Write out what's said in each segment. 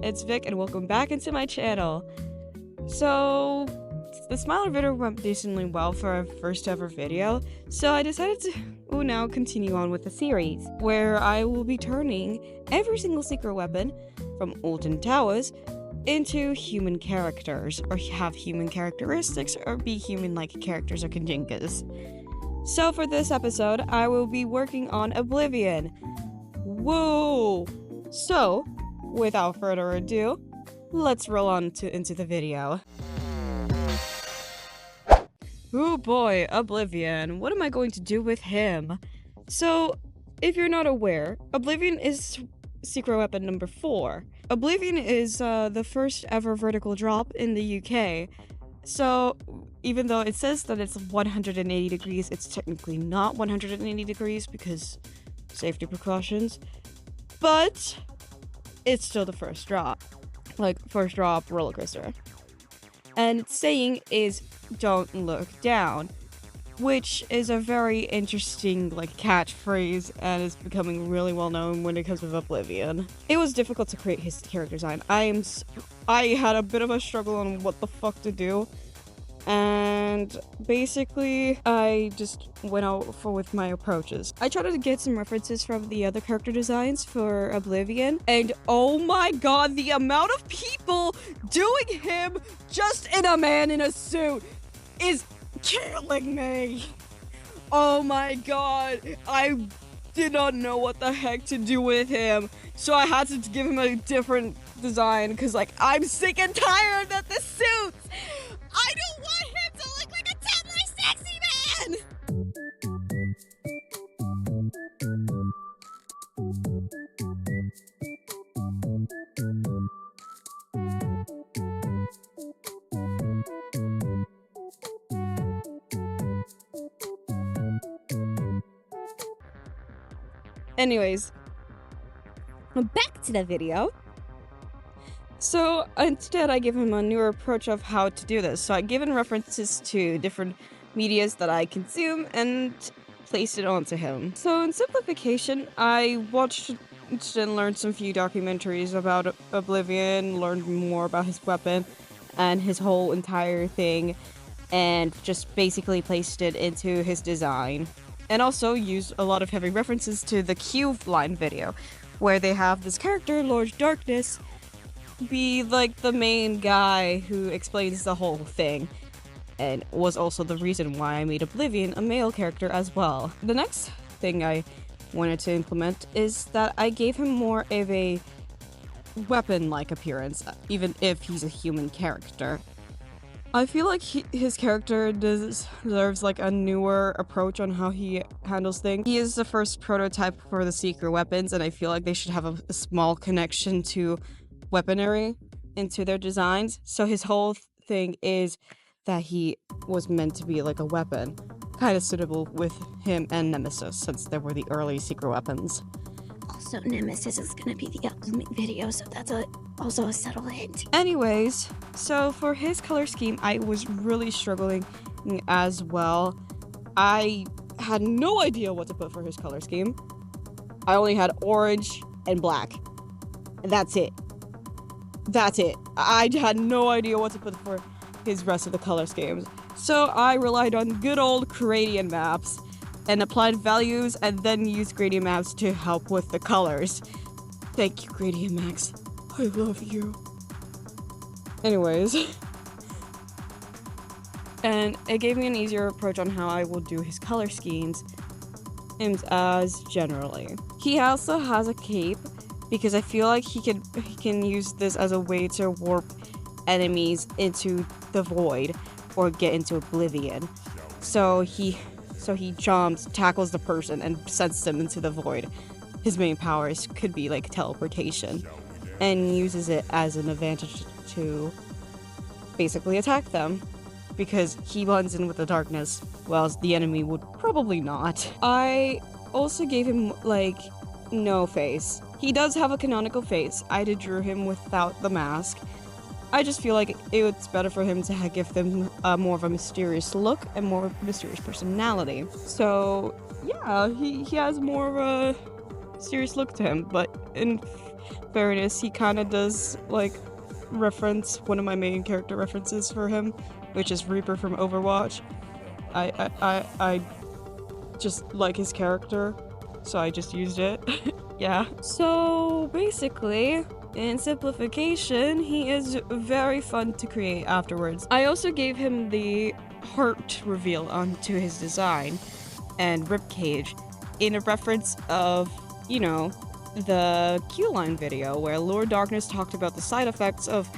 it's Vic and welcome back into my channel. So, the Smiler video went decently well for our first ever video, so I decided to now continue on with the series, where I will be turning every single secret weapon from Alton Towers into human characters, or have human characteristics, or be human-like characters or gijinkas. So for this episode, I will be working on Oblivion. Whoa! So, without further ado, let's roll on into the video. Oh boy, Oblivion. What am I going to do with him? So, if you're not aware, Oblivion is secret weapon number 4. Oblivion is the first ever vertical drop in the UK. So, even though it says that it's 180 degrees, it's technically not 180 degrees because safety precautions. But it's still the first drop. Like, first drop roller coaster. And its saying is, don't look down. Which is a very interesting, catchphrase, and is becoming really well known when it comes to Oblivion. It was difficult to create his character design. I had a bit of a struggle on what the fuck to do. And basically, I just went out with my approaches. I tried to get some references from the other character designs for Oblivion, and oh my god, the amount of people doing him just in a man in a suit is killing me. Oh my god, I did not know what the heck to do with him, so I had to give him a different design, because I'm sick and tired of the suits. I don't want him to look like a Tumblr sexy man! Anyways, back to the video. So instead, I give him a newer approach of how to do this. So I've given references to different medias that I consume and placed it onto him. So in simplification, I watched and learned some few documentaries about Oblivion, learned more about his weapon and his whole entire thing, and just basically placed it into his design. And also used a lot of heavy references to the Q-line video, where they have this character, Lord Darkness, be the main guy who explains the whole thing, and was also the reason why I made Oblivion a male character as well. The next thing I wanted to implement is that I gave him more of a weapon-like appearance, even if he's a human character. I feel like his character deserves a newer approach on how he handles things. He is the first prototype for the secret weapons, and I feel like they should have a small connection to weaponry into their designs. So his whole thing is that he was meant to be like a weapon, kind of suitable with him and Nemesis, since they were the early secret weapons. Also, Nemesis is gonna be the upcoming video, so that's also a subtle hint. Anyways, so for his color scheme, I was really struggling as well. I had no idea what to put for his color scheme. I only had orange and black, and that's it. That's it. I had no idea what to put for his rest of the color schemes. So I relied on good old gradient maps and applied values and then used gradient maps to help with the colors. Thank you, gradient maps. I love you. Anyways. And it gave me an easier approach on how I will do his color schemes as generally. He also has a cape, because I feel like he can use this as a way to warp enemies into the void or get into Oblivion. So he jumps, tackles the person, and sends them into the void. His main powers could be teleportation, and uses it as an advantage to basically attack them, because he blends in with the darkness, whilst the enemy would probably not. I also gave him no face. He does have a canonical face. I drew him without the mask. I just feel like it's better for him to give them more of a mysterious look and more mysterious personality. So yeah, he has more of a serious look to him, but in fairness, he kind of does, like, reference one of my main character references for him, which is Reaper from Overwatch. I just like his character, so I just used it. Yeah. So basically, in simplification, he is very fun to create afterwards. I also gave him the heart reveal onto his design and ribcage in a reference of, you know, the Q-Line video where Lord Darkness talked about the side effects of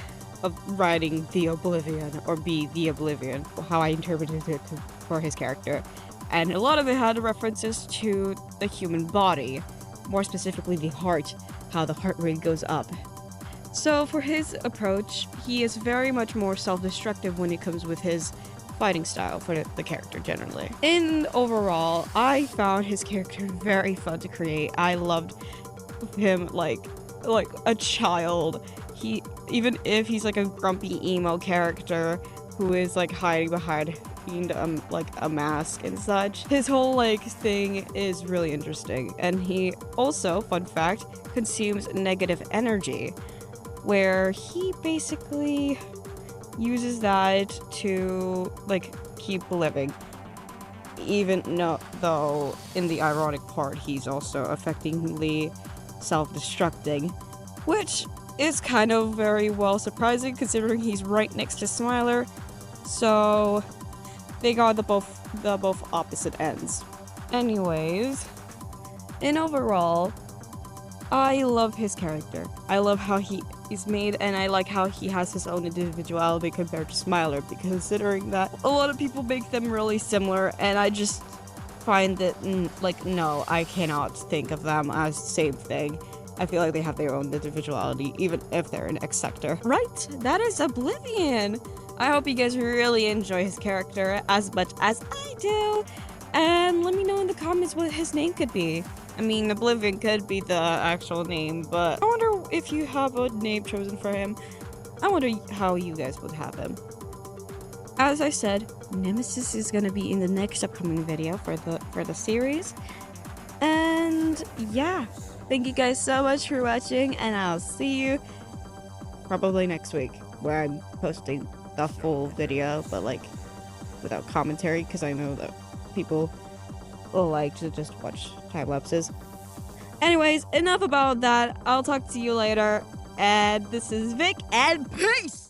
riding the Oblivion, or be the Oblivion, how I interpreted it for his character. And a lot of it had references to the human body, more specifically the heart, how the heart rate goes up. So for his approach, he is very much more self-destructive when it comes with his fighting style for the character generally. And overall, I found his character very fun to create. I loved him like a child. Even if he's like a grumpy emo character who is like hiding behind like a mask and such, his whole like thing is really interesting. And he also, fun fact, consumes negative energy, where he basically uses that to like keep living, even though in the ironic part he's also effectively self-destructing, which is kind of very well surprising considering he's right next to Smiler. So they got the both opposite ends. Anyways, in overall, I love his character. I love how he is made, and I like how he has his own individuality compared to Smiler, because considering that a lot of people make them really similar, and I just find that, like, no, I cannot think of them as the same thing. I feel like they have their own individuality, even if they're an X-sector. Right, that is Oblivion! I hope you guys really enjoy his character as much as I do, and let me know in the comments what his name could be. I mean, Oblivion could be the actual name, but I wonder if you have a name chosen for him. I wonder how you guys would have him. As I said, Nemesis is gonna be in the next upcoming video for the series. And yeah, thank you guys so much for watching, and I'll see you probably next week, where I'm posting the full video, but like without commentary, because I know that people will like to just watch time lapses. Anyways, enough about that. I'll talk to you later, and this is Vic, and peace!